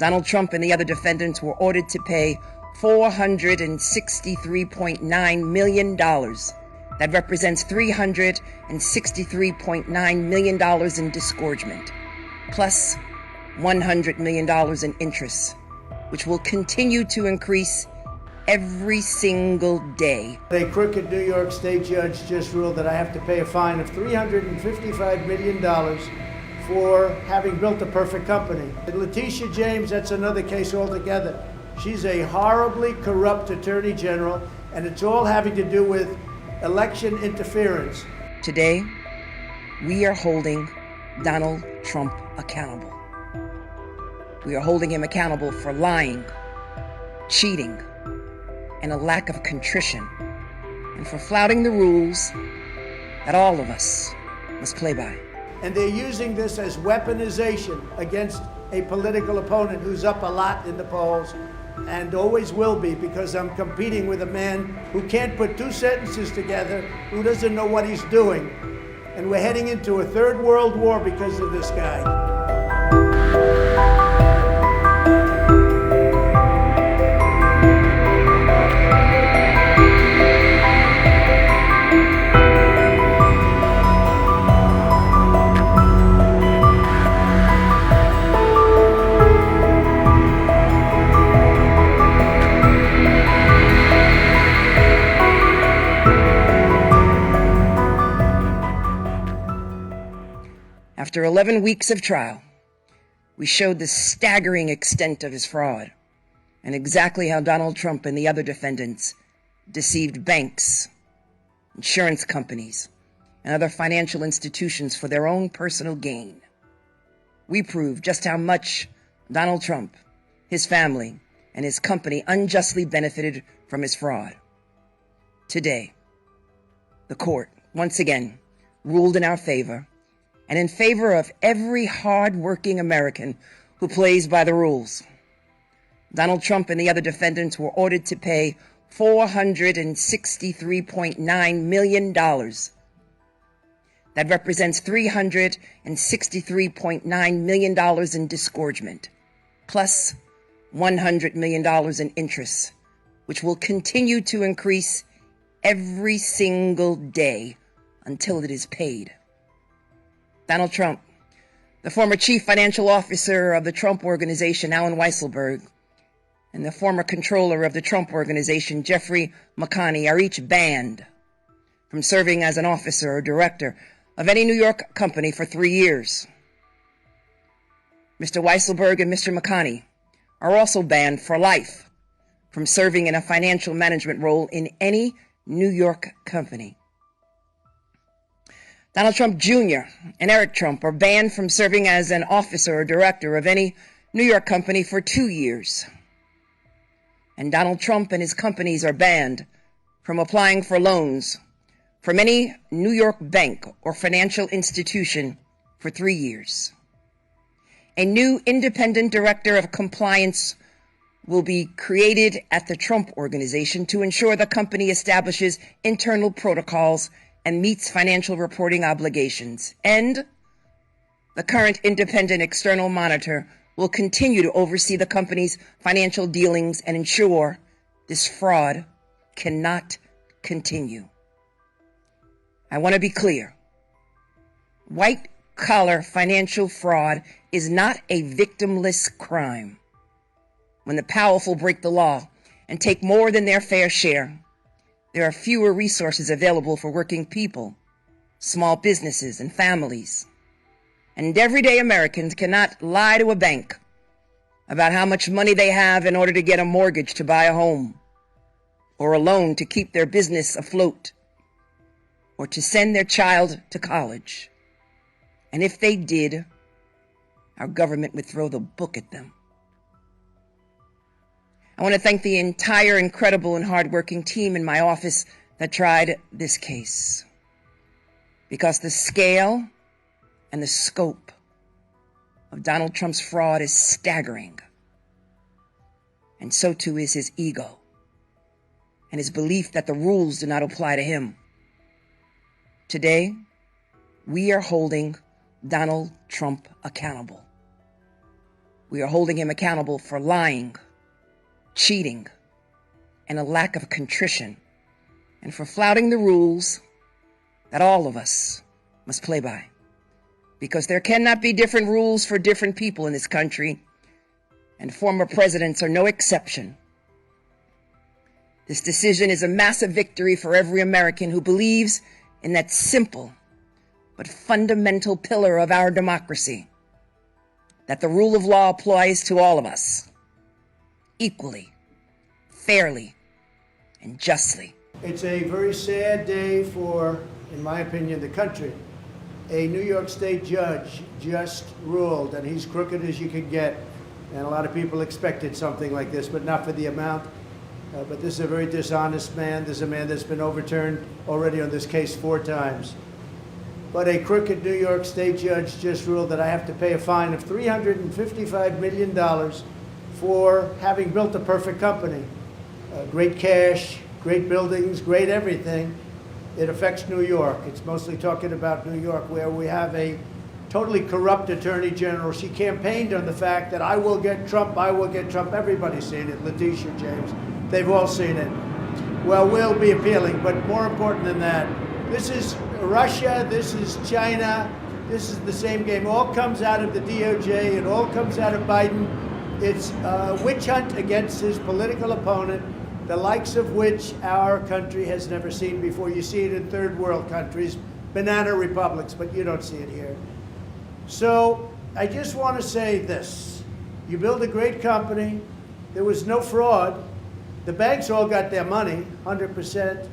Donald Trump and the other defendants were ordered to pay $463.9 million. That represents $363.9 million in disgorgement, plus $100 million in interest, which will continue to increase every single day. A crooked New York State judge just ruled that I have to pay a fine of $355 million for having built a perfect company. Letitia James, that's another case altogether. She's a horribly corrupt attorney general, and it's all having to do with election interference. Today, we are holding Donald Trump accountable. We are holding him accountable for lying, cheating, and a lack of contrition, and for flouting the rules that all of us must play by. And they're using this as weaponization against a political opponent who's up a lot in the polls and always will be, because I'm competing with a man who can't put two sentences together, who doesn't know what he's doing. And we're heading into a third world war because of this guy. After 11 weeks of trial, we showed the staggering extent of his fraud and exactly how Donald Trump and the other defendants deceived banks, insurance companies, and other financial institutions for their own personal gain. We proved just how much Donald Trump, his family, and his company unjustly benefited from his fraud. Today, the court, once again, ruled in our favor, and in favor of every hard-working American who plays by the rules. Donald Trump and the other defendants were ordered to pay $463.9 million. That represents $363.9 million in disgorgement, plus $100 million in interest, which will continue to increase every single day until it is paid. Donald Trump, the former chief financial officer of the Trump Organization, Alan Weisselberg, and the former controller of the Trump Organization, Jeffrey McConney, are each banned from serving as an officer or director of any New York company for 3 years. Mr. Weisselberg and Mr. McConney are also banned for life from serving in a financial management role in any New York company. Donald Trump Jr. and Eric Trump are banned from serving as an officer or director of any New York company for 2 years. And Donald Trump and his companies are banned from applying for loans from any New York bank or financial institution for 3 years. A new independent director of compliance will be created at the Trump Organization to ensure the company establishes internal protocols and meets financial reporting obligations. And the current independent external monitor will continue to oversee the company's financial dealings and ensure this fraud cannot continue. I want to be clear. White-collar financial fraud is not a victimless crime. When the powerful break the law and take more than their fair share, there are fewer resources available for working people, small businesses, and families. And everyday Americans cannot lie to a bank about how much money they have in order to get a mortgage to buy a home, or a loan to keep their business afloat, or to send their child to college. And if they did, our government would throw the book at them. I want to thank the entire incredible and hardworking team in my office that tried this case, because the scale and the scope of Donald Trump's fraud is staggering, and so too is his ego and his belief that the rules do not apply to him. Today, we are holding Donald Trump accountable. we are holding him accountable for lying, cheating, and a lack of contrition, and for flouting the rules that all of us must play by. Because there cannot be different rules for different people in this country, and former presidents are no exception. This decision is a massive victory for every American who believes in that simple but fundamental pillar of our democracy, that the rule of law applies to all of us, equally, fairly, and justly. It's a very sad day for, in my opinion, the country. A New York State judge just ruled, and he's crooked as you could get, and a lot of people expected something like this, but not for the amount. But this is a very dishonest man. This is a man that's been overturned already on this case 4 times. But a crooked New York State judge just ruled that I have to pay a fine of $355 million for having built a perfect company. Great cash, great buildings, great everything. It affects New York. It's mostly talking about New York, where we have a totally corrupt attorney general. She campaigned on the fact that I will get Trump, I will get Trump. Everybody's seen it. Letitia, James, they've all seen it. Well, we'll be appealing, but more important than that, this is Russia, this is China, this is the same game. All comes out of the DOJ, it all comes out of Biden. It's a witch hunt against his political opponent, the likes of which our country has never seen before. You see it in third world countries, banana republics, but you don't see it here. So I just want to say this. You build a great company. There was no fraud. The banks all got their money, 100%.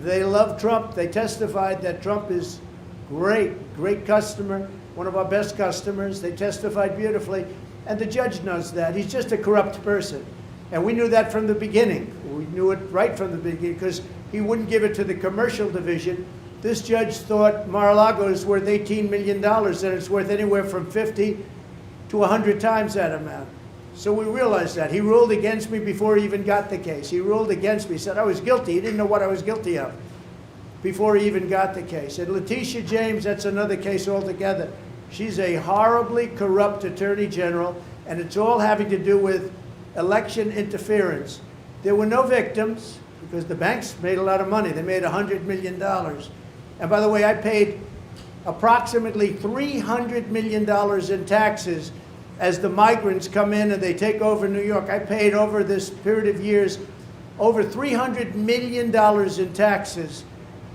They love Trump. They testified that Trump is great customer, one of our best customers. They testified beautifully. And the judge knows that. He's just a corrupt person. And we knew that from the beginning. We knew it right from the beginning because he wouldn't give it to the commercial division. This judge thought Mar-a-Lago is worth $18 million and it's worth anywhere from 50 to 100 times that amount. So we realized that. He ruled against me before he even got the case. He ruled against me. He said I was guilty. He didn't know what I was guilty of before he even got the case. And Letitia James, that's another case altogether. She's a horribly corrupt attorney general, and it's all having to do with election interference. There were no victims because the banks made a lot of money. They made $100 million. And by the way, I paid approximately $300 million in taxes as the migrants come in and they take over New York. I paid over this period of years over $300 million in taxes,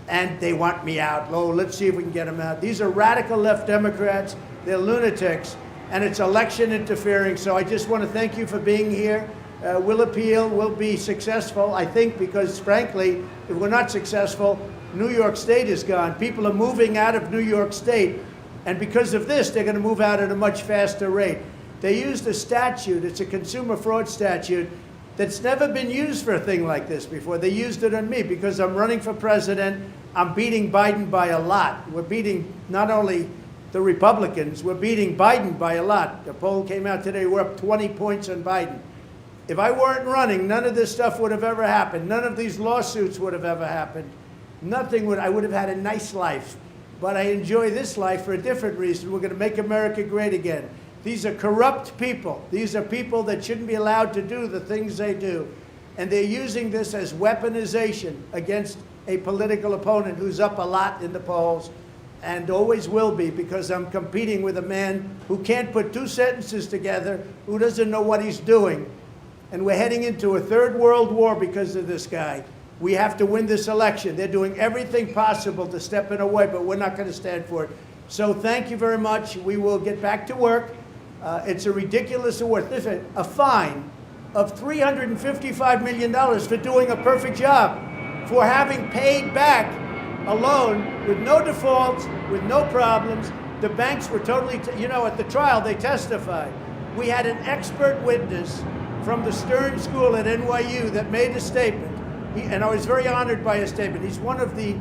and they want me out. Oh, let's see if we can get them out. These are radical left Democrats. They're lunatics, and it's election interfering. So I just want to thank you for being here. We'll appeal. We'll be successful, I think, because, frankly, if we're not successful, New York State is gone. People are moving out of New York State, and because of this, they're going to move out at a much faster rate. They used a statute. It's a consumer fraud statute that's never been used for a thing like this before. They used it on me because I'm running for president. I'm beating Biden by a lot. We're beating not only the Republicans, we're beating Biden by a lot. The poll came out today, we're up 20 points on Biden. If I weren't running, none of this stuff would have ever happened. None of these lawsuits would have ever happened. Nothing would, I would have had a nice life. But I enjoy this life for a different reason. We're going to make America great again. These are corrupt people. These are people that shouldn't be allowed to do the things they do. And they're using this as weaponization against a political opponent who's up a lot in the polls and always will be, because I'm competing with a man who can't put 2 sentences together, who doesn't know what he's doing. And we're heading into a third world war because of this guy. We have to win this election. They're doing everything possible to step in our way, but we're not going to stand for it. So thank you very much. We will get back to work. It's a ridiculous award. Listen, a fine of $355 million for doing a perfect job, for having paid back a loan with no defaults, with no problems. The banks were totally, at the trial they testified. We had an expert witness from the Stern School at NYU that made a statement. And I was very honored by his statement. He's one of the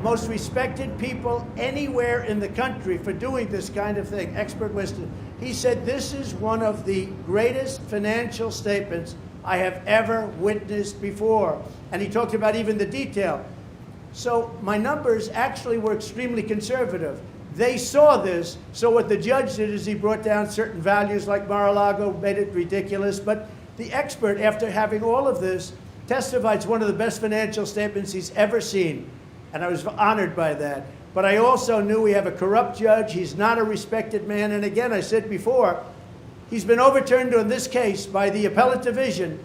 most respected people anywhere in the country for doing this kind of thing, expert witness. He said, this is one of the greatest financial statements I have ever witnessed before. And he talked about even the detail. So my numbers actually were extremely conservative. They saw this, so what the judge did is he brought down certain values like Mar-a-Lago, made it ridiculous, but the expert, after having all of this, testified it's one of the best financial statements he's ever seen, and I was honored by that. But I also knew we have a corrupt judge. He's not a respected man, and again, I said before, he's been overturned on this case by the appellate division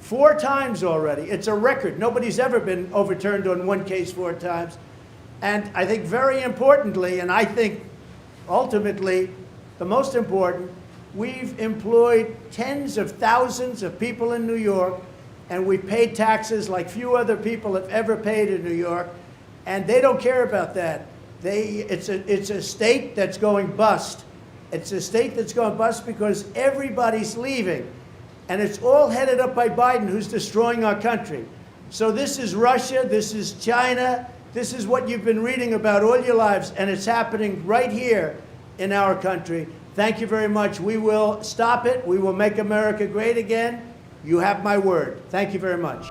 4 times already. It's a record. Nobody's ever been overturned on one case 4 times. And I think very importantly, and I think ultimately the most important, we've employed tens of thousands of people in New York, and we paid taxes like few other people have ever paid in New York, and they don't care about that. It's a state that's going bust. It's a state that's going bust because everybody's leaving, and it's all headed up by Biden, who's destroying our country. So this is Russia, this is China, this is what you've been reading about all your lives, and it's happening right here in our country. Thank you very much. We will stop it. We will make America great again. You have my word. Thank you very much.